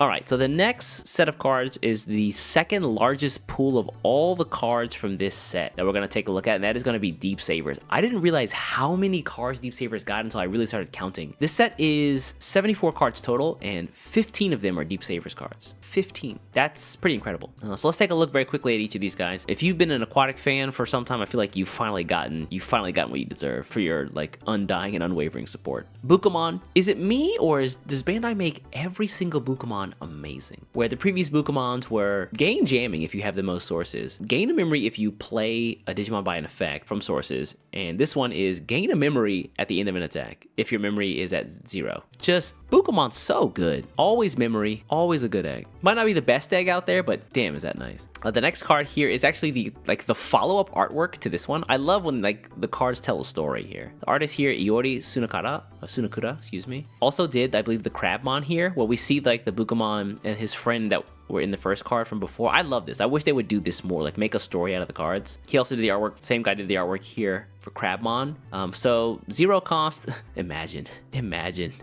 Alright, so the next set of cards is the second largest pool of all the cards from this set that we're going to take a look at, and that is going to be Deep Savers. I didn't realize how many cards Deep Savers got until I really started counting. This set is 74 cards total, and 15 of them are Deep Savers cards. 15. That's pretty incredible. So let's take a look very quickly at each of these guys. If you've been an Aquatic fan for some time, I feel like you've finally gotten what you deserve for your like undying and unwavering support. Bukamon. Is it me, or does Bandai make every single Bukamon amazing? Where the previous Bukamons were gain jamming if you have the most sources, gain a memory if you play a Digimon by an effect from sources, and this one is gain a memory at the end of an attack if your memory is at 0. Just Bukamon's so good. Always memory, always a good egg. Might not be the best egg out there, but damn, is that nice. The next card here is actually the follow-up artwork to this one. I love when the cards tell a story here. The artist here, Iori Sunakura, excuse me, also did, I believe, the Crabmon here, where we see like the Bukamon and his friend that were in the first card from before. I love this. I wish they would do this more, like make a story out of the cards. He also did the artwork, same guy did the artwork here for Crabmon. So 0 cost, imagine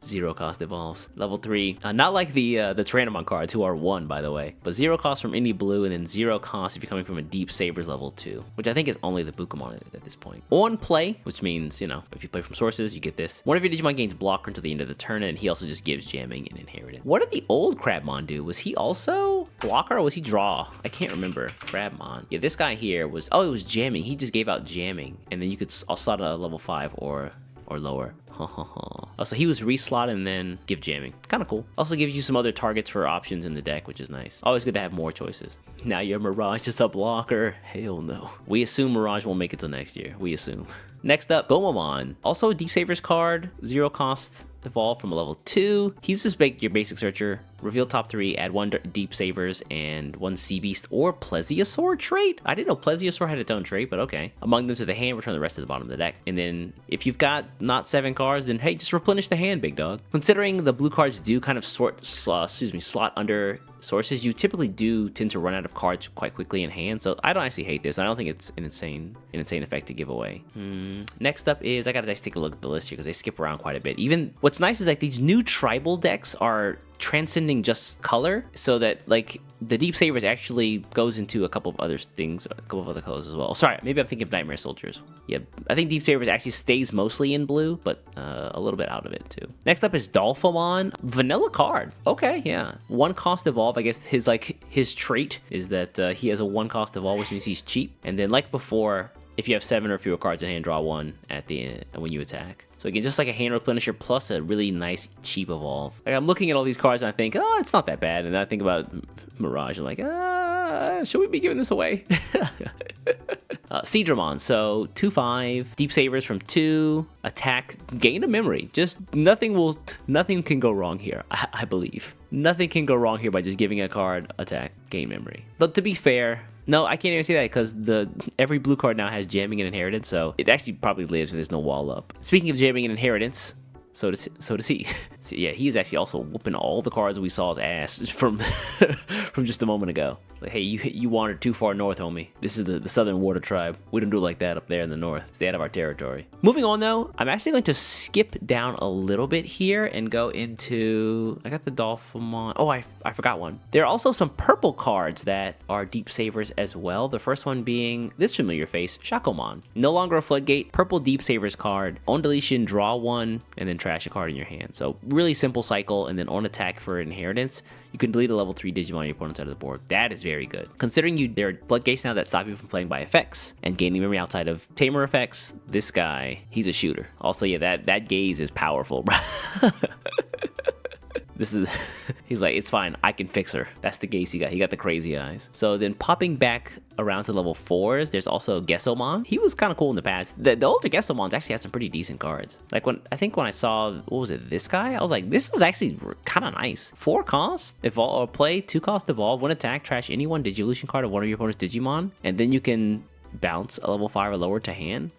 0 cost evolves. Level 3, not like the Tyrannomon cards, who are 1 by the way, but 0 cost from any blue, and then 0 cost if you're coming from a Deep Savers level 2, which I think is only the Bukamon at this point. On play, which means, you know, if you play from sources, you get this. One of your Digimon gains blocker until the end of the turn, and he also just gives jamming and inheritance. What did the old Crabmon do? Was he also blocker or was he draw? I can't remember. Crabmon. Yeah, this guy here was, oh, it was jamming. He just gave out jamming, and then you could slot a level 5 or lower. Oh, so he was reslot and then give jamming. Kind of cool. Also gives you some other targets for options in the deck, which is nice. Always good to have more choices. Now your Mirage is a blocker. Hell no. We assume Mirage won't make it till next year. We assume. Next up, Gomamon. Also a Deep Savers card. 0 cost evolve from a level 2. He's just your basic searcher. Reveal top 3, add 1 Deep Savers and 1 Sea Beast or Plesiosaur trait. I didn't know Plesiosaur had its own trait, but okay. Among them to the hand, return the rest to the bottom of the deck. And then if you've got not 7 cards, then hey, just replenish the hand, big dog. Considering the blue cards do kind of slot under sources, you typically do tend to run out of cards quite quickly in hand, so I don't actually hate this. I don't think it's an insane effect to give away. Next up is, I gotta just take a look at the list here because they skip around quite a bit. Even what's nice is like these new tribal decks are transcending just color, so that like the Deep Savers actually goes into a couple of other things, a couple of other colors as well. Sorry, maybe I'm thinking of Nightmare Soldiers. Yeah, I think Deep Savers actually stays mostly in blue, but a little bit out of it too. Next up is Dolphamon. Vanilla card. Okay, yeah. 1 cost evolve. I guess his trait is that he has a 1 cost evolve, which means he's cheap. And then like before, if you have 7 or fewer cards in hand, draw 1 at the end when you attack. So again, just like a hand replenisher plus a really nice cheap evolve. Like I'm looking at all these cards and I think, oh, it's not that bad. And then I think about Mirage and like, should we be giving this away? Aegisdramon, so 2/5, Deep Savers from 2, attack, gain a memory. Just nothing can go wrong here, I believe. Nothing can go wrong here by just giving a card, attack, gain memory. But to be fair, no, I can't even say that because every blue card now has jamming and inheritance, so it actually probably lives when there's no wall up. Speaking of jamming and inheritance, so does he. So yeah, he's actually also whooping all the cards we saw's ass from from just a moment ago. Like, hey, you wandered too far north, homie. This is the Southern Water Tribe. We don't do it like that up there in the north. Stay out of our territory. Moving on though, I'm actually going to skip down a little bit here and go into, I got the Dolphamon. Oh, I forgot one. There are also some purple cards that are Deep Savers as well. The first one being this familiar face, Shakomon. No longer a floodgate, purple Deep Savers card. On deletion, draw 1 and then trash a card in your hand. So really simple cycle, and then on attack for inheritance, you can delete a level 3 Digimon on your opponent's side of the board. That is very good. Considering there are floodgates now that stop you from playing by effects and gaining memory outside of tamer effects, this guy, he's a shooter. Also, yeah, that gaze is powerful, bro. He's like, it's fine, I can fix her. That's the gaze he got. He got the crazy eyes. So then popping back around to level 4s, there's also Gesomon. He was kind of cool in the past. The older Gesomons actually had some pretty decent cards. Like when I saw, what was it, this guy? I was like, this is actually kind of nice. 4 cost, evolve, or play, 2 cost evolve, 1 attack, trash any 1 Digivolution card of one of your opponent's Digimon, and then you can bounce a level 5 or lower to hand.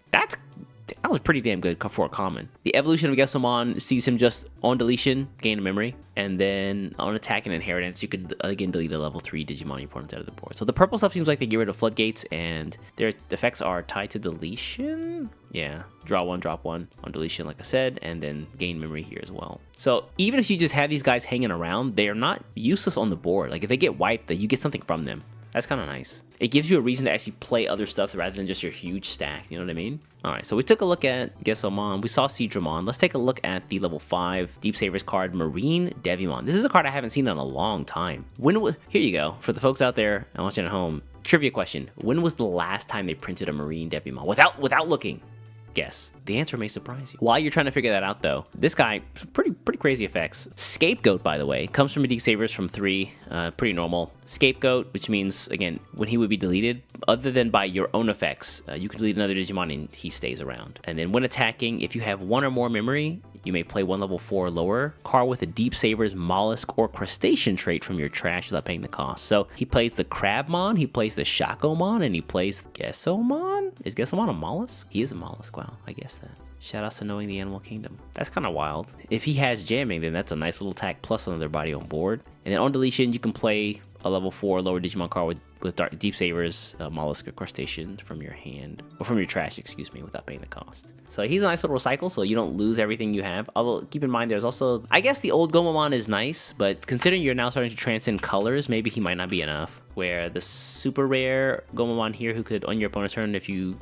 That was pretty damn good for a common. The evolution of Aegisdramon sees him just on deletion, gain a memory, and then on attack and inheritance, you could again delete a level 3 Digimon opponents out of the board. So the purple stuff seems like they get rid of floodgates, and their effects are tied to deletion. Yeah, draw 1, drop 1 on deletion, like I said, and then gain memory here as well. So even if you just have these guys hanging around, they are not useless on the board. Like if they get wiped, that you get something from them. That's kind of nice. It gives you a reason to actually play other stuff rather than just your huge stack, you know what I mean? Alright, so we took a look at Aegisdramon, we saw Aegisdramon. Let's take a look at the level 5 Deep Savers card, Marine Devimon. This is a card I haven't seen in a long time. Here you go, for the folks out there and watching at home, trivia question. When was the last time they printed a Marine Devimon? Without looking. Guess. The answer may surprise you. While you're trying to figure that out though, this guy, pretty crazy effects. Scapegoat, by the way, comes from a Deep Savers from 3, pretty normal. Scapegoat, which means, again, when he would be deleted, other than by your own effects, you can delete another Digimon and he stays around. And then when attacking, if you have 1 or more memory, you may play 1 level 4 or lower card with a Deep Savers mollusk or crustacean trait from your trash without paying the cost. So he plays the Crabmon, he plays the Shakomon, and he plays Gesomon? Is Gesomon a mollusk? He is a mollusk, wow, I guess that. Shout out to knowing the animal kingdom. That's kind of wild. If he has jamming, then that's a nice little attack plus another body on board. And then on deletion, you can play a level 4 or lower Digimon card with Deep Savers, mollusk or crustacean from your hand, or from your trash, excuse me, without paying the cost. So he's a nice little recycle, so you don't lose everything you have. Although, keep in mind, there's also, I guess the old Gomamon is nice, but considering you're now starting to transcend colors, maybe he might not be enough. Where the super rare Gomamon here, who could, on your opponent's turn, if you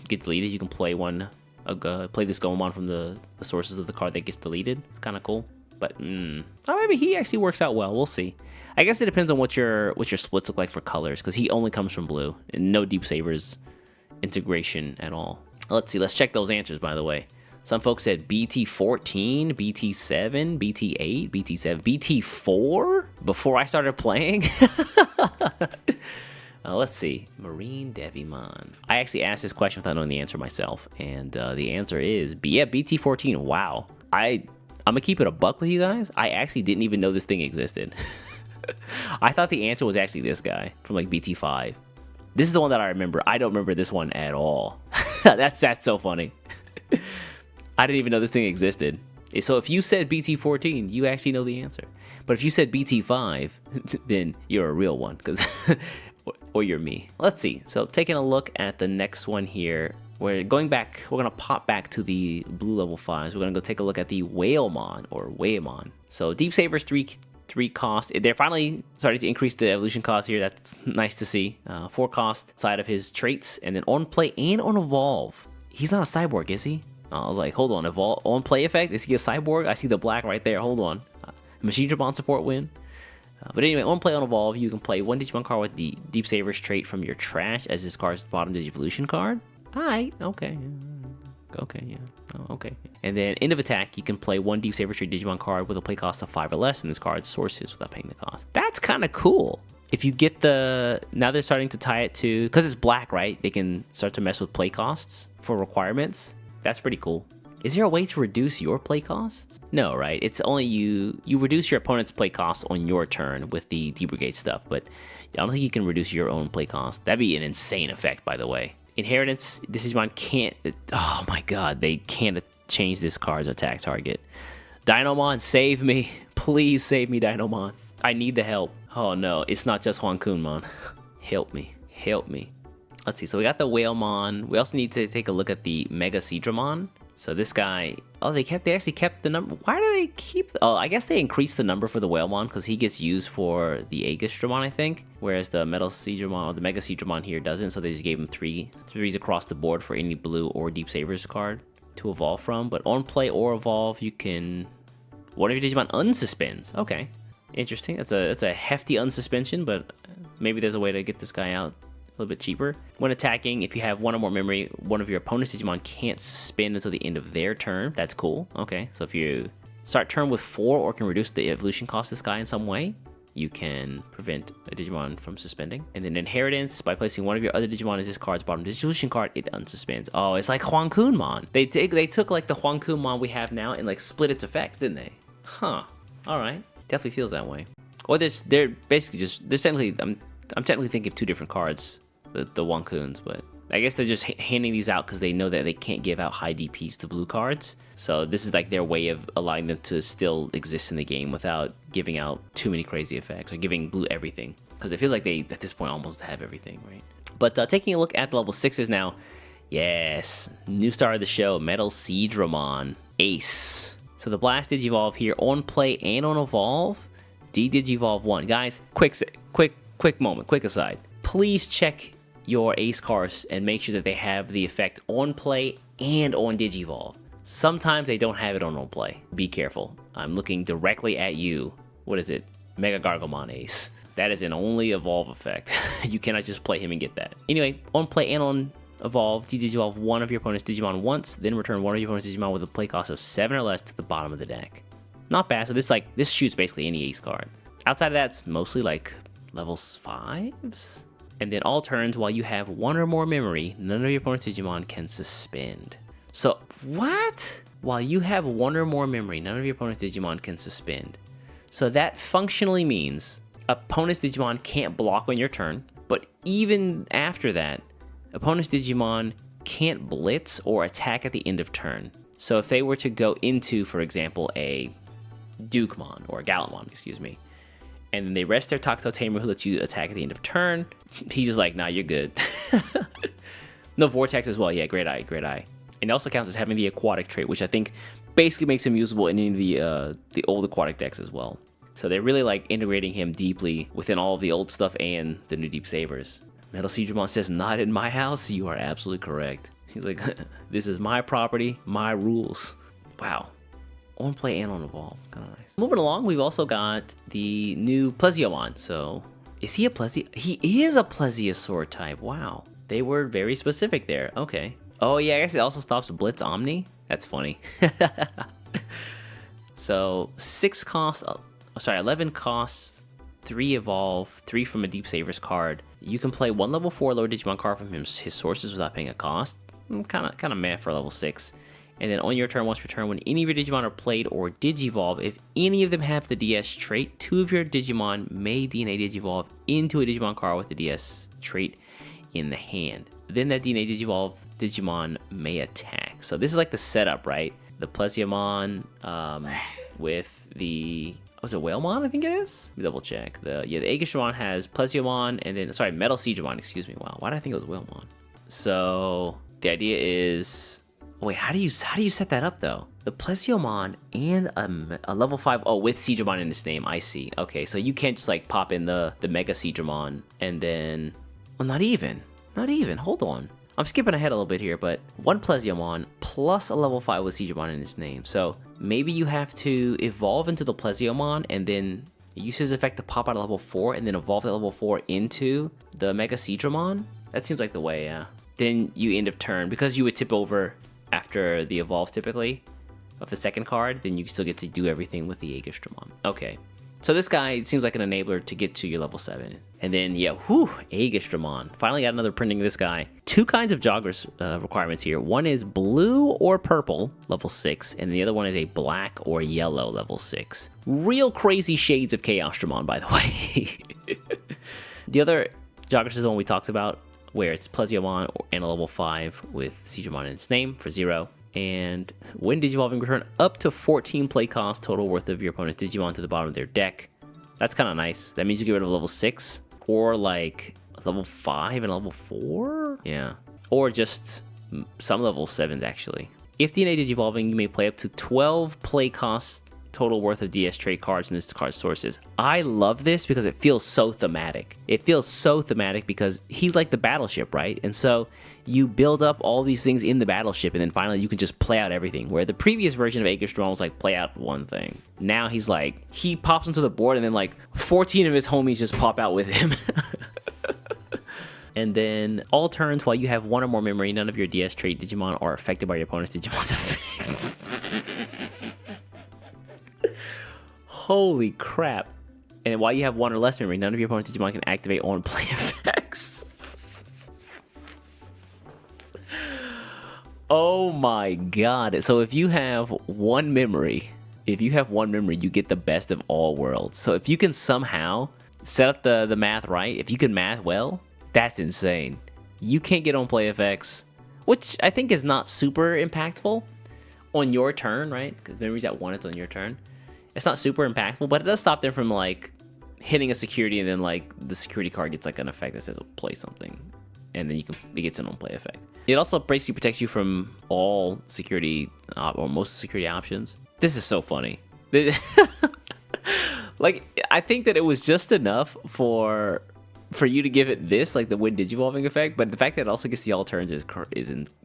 get deleted, you can play play this Gomamon from the sources of the card that gets deleted. It's kind of cool. But, maybe he actually works out well. We'll see. I guess it depends on what your splits look like for colors, because he only comes from blue, and no Deep Savers integration at all. Let's see, let's check those answers, by the way. Some folks said BT14, BT7, BT8, BT7, BT4 before I started playing. Let's see, Marine Devimon. I actually asked this question without knowing the answer myself, and the answer is, BT14. Wow. I'm gonna keep it a buck with you guys. I actually didn't even know this thing existed. I thought the answer was actually this guy from like BT5. This is the one that I remember. I don't remember this one at all. That's so funny. I didn't even know this thing existed. So if you said BT14, you actually know the answer. But if you said BT5, then you're a real one, because or you're me. Let's see. So taking a look at the next one here, we're gonna pop back to the blue level 5s. We're gonna go take a look at the Whalemon or Waemon. So Deep Savers 3 cost. They're finally starting to increase the evolution cost here. That's nice to see. 4 cost side of his traits, and then on play and on evolve. He's not a cyborg, is he? I was like, hold on, evolve on play effect. Is he a cyborg? I see the black right there. Hold on. Aegisdramon support win. But anyway, on play on evolve, you can play 1 Digimon card with the Deep Savers trait from your trash as this card's bottom Digivolution card. Alright, okay. Okay, yeah. Oh, okay. And then end of attack, you can play 1 Deep Savers trait Digimon card with a play cost of 5 or less from this card's sources without paying the cost. That's kind of cool. If you get now they're starting to tie it to, because it's black, right? They can start to mess with play costs for requirements. That's pretty cool. Is there a way to reduce your play costs? No, right? It's only you reduce your opponent's play costs on your turn with the debrigade stuff, but I don't think you can reduce your own play cost. That'd be an insane effect, by the way. Inheritance, this Digimon can't, oh my god, they can't change this card's attack target. Dinomon, save me. Please save me, Dinomon. I need the help. Oh no, it's not just Huankunmon. Help me. Help me. Let's see, so we got the Whalemon. We also need to take a look at the Aegisdramon. So this guy, oh, they actually kept the number. Why do they keep, oh, I guess they increased the number for the Whalemon because he gets used for the Aegisdramon, I think. Whereas the Aegisdramon, or the Aegisdramon here doesn't, so they just gave him threes across the board for any blue or Deep Savers card to evolve from. But on play or evolve, you can, one of your Digimon unsuspends. Okay, interesting. That's a hefty unsuspension, but maybe there's a way to get this guy out a little bit cheaper. When attacking, if you have 1 or more memory, one of your opponent's Digimon can't suspend until the end of their turn. That's cool. Okay, so if you start turn with 4 or can reduce the evolution cost of this guy in some way, you can prevent a Digimon from suspending. And then inheritance, by placing 1 of your other Digimon as this card's bottom Digivolution card, it unsuspends. Oh, it's like Huankunmon. They took like the Huankunmon we have now and like split its effects, didn't they? Huh. All right. Definitely feels that way. Or they're basically just, they're technically, I'm technically thinking of 2 different cards. The Wankuns, but I guess they're just handing these out because they know that they can't give out high DPs to blue cards. So this is like their way of allowing them to still exist in the game without giving out too many crazy effects or giving blue everything. Because it feels like they, at this point, almost have everything, right? But taking a look at the level 6s now. Yes, new star of the show, Aegisdramon, Ace. So the Blast Digivolve here on play and on evolve, D-Digivolve 1. Guys, quick moment, quick aside. Please check your Ace cards and make sure that they have the effect on play and on Digivolve. Sometimes they don't have it on play. Be careful. I'm looking directly at you. What is it? Mega Gargomon Ace. That is an only evolve effect. You cannot just play him and get that. Anyway, on play and on evolve, D-Digivolve one of your opponent's Digimon once, then return one of your opponent's Digimon with a play cost of 7 or less to the bottom of the deck. Not bad. So this shoots basically any Ace card. Outside of that, it's mostly like levels 5s. And then all turns, while you have 1 or more memory, none of your opponent's Digimon can suspend. So, what? While you have 1 or more memory, none of your opponent's Digimon can suspend. So that functionally means opponent's Digimon can't block on your turn, but even after that, opponent's Digimon can't blitz or attack at the end of turn. So if they were to go into, for example, a Dukemon, or a Gallimon, excuse me, and then they rest their Takuto Tamer who lets you attack at the end of turn, he's just like, nah, you're good. No Vortex as well. Yeah, great eye. And it also counts as having the aquatic trait, which I think basically makes him usable in any of the old aquatic decks as well. So they're really like integrating him deeply within all of the old stuff and the new Deep Sabers. Aegisdramon says, not in my house. You are absolutely correct. He's like, this is my property, my rules. Wow. On play and on evolve. Kind of nice. Moving along, we've also got the new Plesiosaur. So, is he a Plesio? He is a Plesiosaur type. Wow. They were very specific there. Okay. Oh, yeah, I guess it also stops Blitz Omni. That's funny. So, 11 costs, 3 evolve, 3 from a Deep Savers card. You can play 1 level 4 lower Digimon card from his sources without paying a cost. Kind of meh for level 6. And then on your turn, once per turn, when any of your Digimon are played or Digivolve, if any of them have the DS trait, 2 of your Digimon may DNA Digivolve into a Digimon card with the DS trait in the hand. Then that DNA Digivolve Digimon may attack. So this is like the setup, right? The Plesiosaur with the... Was it Whalemon, I think it is? Let me double check. The Aegisdramon has Plesiosaur and then, sorry, Metalseedramon, excuse me. Wow, why did I think it was Whalemon? So the idea is... Wait, how do you set that up though? The Plesiosaur and a level 5, oh, with Seedramon in its name, I see. Okay, so you can't just like pop in the Mega Seedramon and then, well, not even, hold on. I'm skipping ahead a little bit here, but 1 Plesiosaur plus a level 5 with Seedramon in its name. So maybe you have to evolve into the Plesiosaur and then use his effect to pop out a level 4 and then evolve that level 4 into the Mega Seedramon? That seems like the way, yeah. Then you end of turn, because you would tip over after the evolve typically of the second card, then you still get to do everything with the Aegisdramon. Okay, so this guy seems like an enabler to get to your level 7. And then, yeah, Aegisdramon. Finally got another printing of this guy. 2 kinds of joggers requirements here. One is blue or purple, level 6, and the other one is a black or yellow, level 6. Real crazy shades of Chaosdramon, by the way. The other joggers is the one we talked about, where it's Plesiosaur and a level 5 with Seedramon in its name for 0. And when Digivolving, return up to 14 play cost total worth of your opponent's Digimon to the bottom of their deck. That's kind of nice. That means you get rid of level 6 or like level 5 and level 4? Yeah. Or just some level 7s actually. If DNA Digivolving, you may play up to 12 play cost total worth of DS trait cards from this card sources. I love this because it feels so thematic. It feels so thematic because he's like the battleship, right? And so you build up all these things in the battleship and then finally you can just play out everything. Where the previous version of Aegisdramon was like play out one thing. Now he's like, he pops onto the board and then like 14 of his homies just pop out with him. And then all turns, while you have 1 or more memory, none of your DS trait Digimon are affected by your opponent's Digimon's effects. Holy crap. And while you have 1 or less memory, none of your opponent's Digimon can activate on play effects. Oh my god. So if you have 1 memory, you get the best of all worlds. So if you can somehow set up the math right, if you can math well, that's insane. You can't get on play effects, which I think is not super impactful on your turn, right? Because memory's at 1, it's on your turn. It's not super impactful, but it does stop them from like hitting a security, and then like the security card gets like an effect that says play something, and then it gets an on play effect. It also basically protects you from all security or most security options. This is so funny. Like, I think that it was just enough for you to give it this, like the Wind Digivolving effect, but the fact that it also gets the all turns is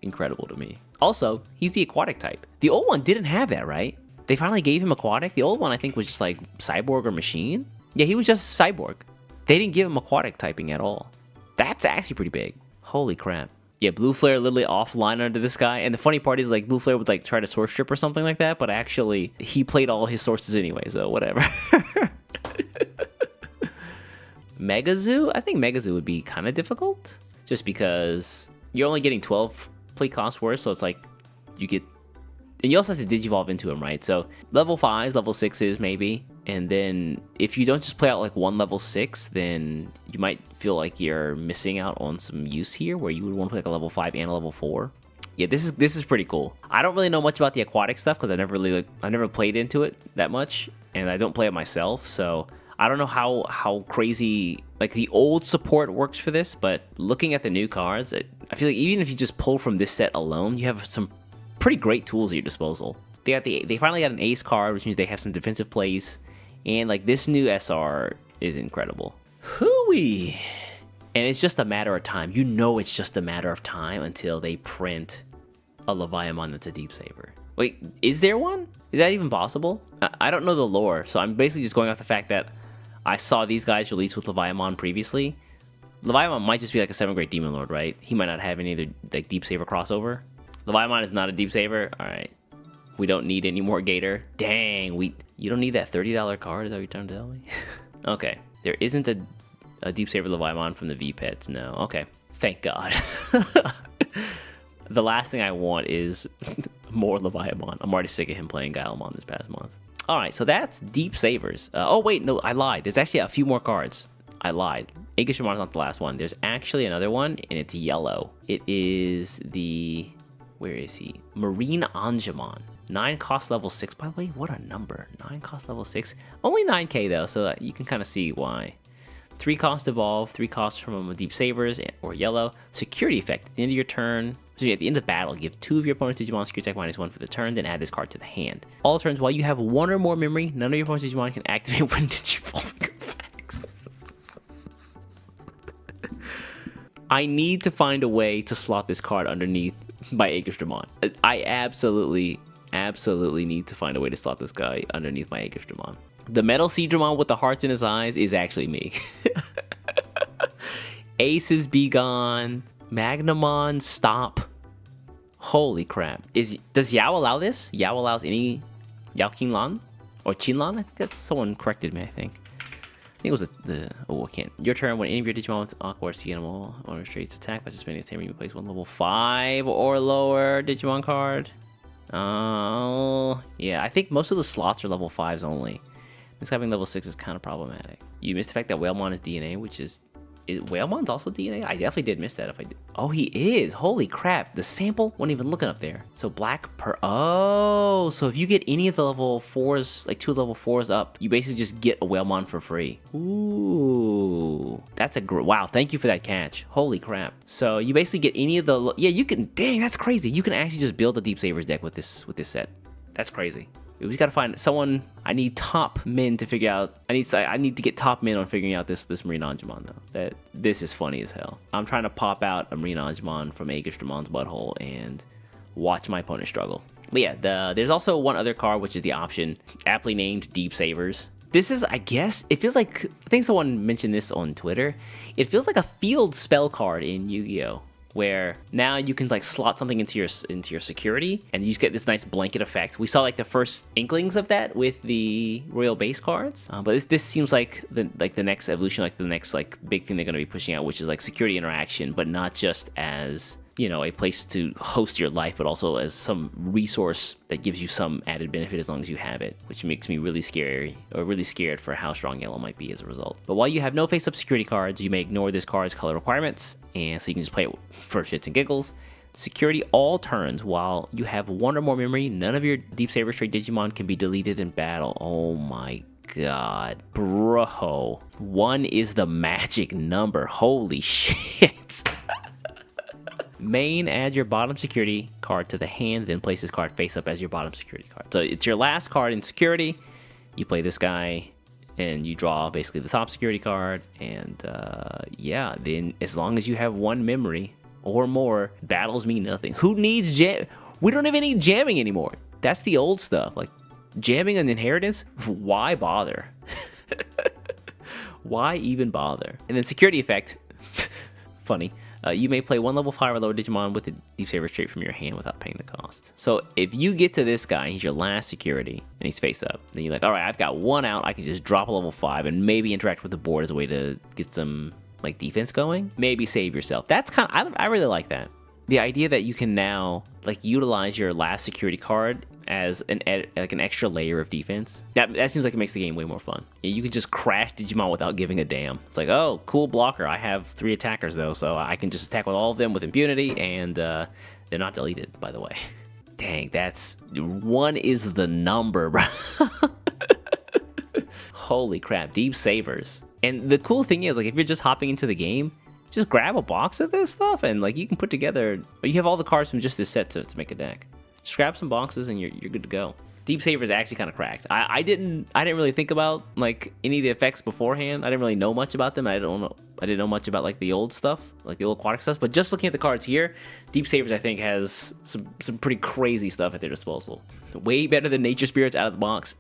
incredible to me. Also, he's the aquatic type. The old one didn't have that, right? They finally gave him aquatic. The old one, I think, was just like cyborg or machine. Yeah, he was just cyborg. They didn't give him aquatic typing at all. That's actually pretty big. Holy crap. Yeah, Blue Flare literally offline under this guy. And the funny part is, like, Blue Flare would, like, try to source strip or something like that, but actually, he played all his sources anyway, so whatever. Megazoo? I think Megazoo would be kind of difficult, just because you're only getting 12 play cost worth, so it's like, you get... And you also have to Digivolve into him, right? So, level 5s, level 6s, maybe. And then, if you don't just play out, like, one level 6, then you might feel like you're missing out on some use here, where you would want to play, like, a level 5 and a level 4. Yeah, this is pretty cool. I don't really know much about the aquatic stuff, because I never played into it that much, and I don't play it myself, so... I don't know how crazy, like, the old support works for this, but looking at the new cards, I feel like even if you just pull from this set alone, you have some pretty great tools at your disposal. They finally got an ace card, which means they have some defensive plays, and like this new SR is incredible. Hooey! And it's just a matter of time. You know it's just a matter of time until they print a Leviamon that's a Deep Saver. Wait, is there one? Is that even possible? I don't know the lore, so I'm basically just going off the fact that I saw these guys released with Leviamon previously. Leviamon might just be like a 7th grade Demon Lord, right? He might not have any other like Deep Saver crossover. Leviamon is not a Deep Saver? Alright. We don't need any more Gator. Dang, you don't need that $30 card? Is that what you're trying to tell me? Okay. There isn't a Deep Saver Leviamon from the V-Pets, no. Okay. Thank God. The last thing I want is more Leviamon. I'm already sick of him playing Gailamon this past month. Alright, so that's Deep Savers. Oh wait, no, I lied. There's actually a few more cards. I lied. Aegisdramon is not the last one. There's actually another one, and it's yellow. It is the... Where is he? Marine Angemon. 9 cost level 6. By the way, what a number. 9 cost level 6. Only 9k though, so you can kind of see why. 3 cost evolve, 3 costs from Deep Savers or yellow. Security effect. At the end of your turn, so at the end of battle, give 2 of your opponent's Digimon security attack -1 for the turn, then add this card to the hand. All turns, while you have 1 or more memory, none of your opponent's Digimon can activate when Digivolving effects. I need to find a way to slot this card underneath my Aegisdramon. I absolutely need to find a way to slot this guy underneath my Aegisdramon. The Metal Seedramon with the hearts in his eyes is actually me. Aces be gone. Magnamon, stop. Holy crap. Does Yao allow this? Yao allows any Yao Qinlan? Or Qinlan? I think that's someone corrected me, I think. I think it was I can't. Your turn, when any of your Digimon with Aqua or Sea Animal or restraints attack by suspending its taming, you place 1 level 5 or lower Digimon card. Oh, yeah, I think most of the slots are level 5s only. This having level 6 is kind of problematic. You missed the fact that Whalemon is DNA, which is... Whalemon's also DNA? I definitely did miss that if I did. Oh, he is. Holy crap. The sample wasn't even looking up there. So oh, so if you get any of the level 4s, like 2 level 4s up, you basically just get a Whalemon for free. Ooh. That's wow, thank you for that catch. Holy crap. So you basically get any of the... Yeah, you can... Dang, that's crazy. You can actually just build a Deep Savers deck with this set. That's crazy. We just gotta find someone. I need top men to figure out. I need to get top men on figuring out this Marine Angemon though. This is funny as hell. I'm trying to pop out a Marine Angemon from Aegisdramon's butthole and watch my opponent struggle. But yeah, there's also one other card which is the option, aptly named Deep Savers. This is, I guess, it feels like, I think someone mentioned this on Twitter. It feels like a field spell card in Yu-Gi-Oh! Where now you can like slot something into your security and you just get this nice blanket effect. We saw like the first inklings of that with the Royal Base cards, but this seems like the next evolution, like the next like big thing they're going to be pushing out, which is like security interaction, but not just as you know, a place to host your life, but also as some resource that gives you some added benefit as long as you have it, which makes me really scared for how strong yellow might be as a result. But while you have no face-up security cards, you may ignore this card's color requirements, and so you can just play it for shits and giggles. Security all turns. While you have one or more memory, none of your Deep Saber trait Digimon can be deleted in battle. Oh my god. Bro. 1 is the magic number. Holy shit. Main, add your bottom security card to the hand, then place this card face up as your bottom security card. So it's your last card in security. You play this guy, and you draw basically the top security card, and yeah, then as long as you have 1 memory or more, battles mean nothing. Who needs jam? We don't even need jamming anymore. That's the old stuff. Like, jamming an inheritance? Why bother? Why even bother? And then security effect. Funny. You may play 1 level 5 or lower Digimon with the Deep Saber trait from your hand without paying the cost. So if you get to this guy, he's your last security, and he's face up, then you're like, all right, I've got 1 out. I can just drop a level 5 and maybe interact with the board as a way to get some like defense going. Maybe save yourself. That's kind of, I really like that. The idea that you can now like utilize your last security card as an extra layer of defense. That seems like it makes the game way more fun. You can just crash Digimon without giving a damn. It's like, oh, cool blocker. I have 3 attackers though, so I can just attack with all of them with impunity, and they're not deleted, by the way. Dang, that's 1 is the number, bro. Holy crap, Deep Sabers. And the cool thing is, like, if you're just hopping into the game, just grab a box of this stuff, and like you can put together. You have all the cards from just this set to make a deck. Just grab some boxes and you're good to go. Deep Saber is actually kind of cracked. I didn't really think about like any of the effects beforehand. I didn't really know much about them. I didn't know much about like the old stuff, like the old aquatic stuff. But just looking at the cards here, Deep Sabers I think has some pretty crazy stuff at their disposal. Way better than Nature Spirits out of the box.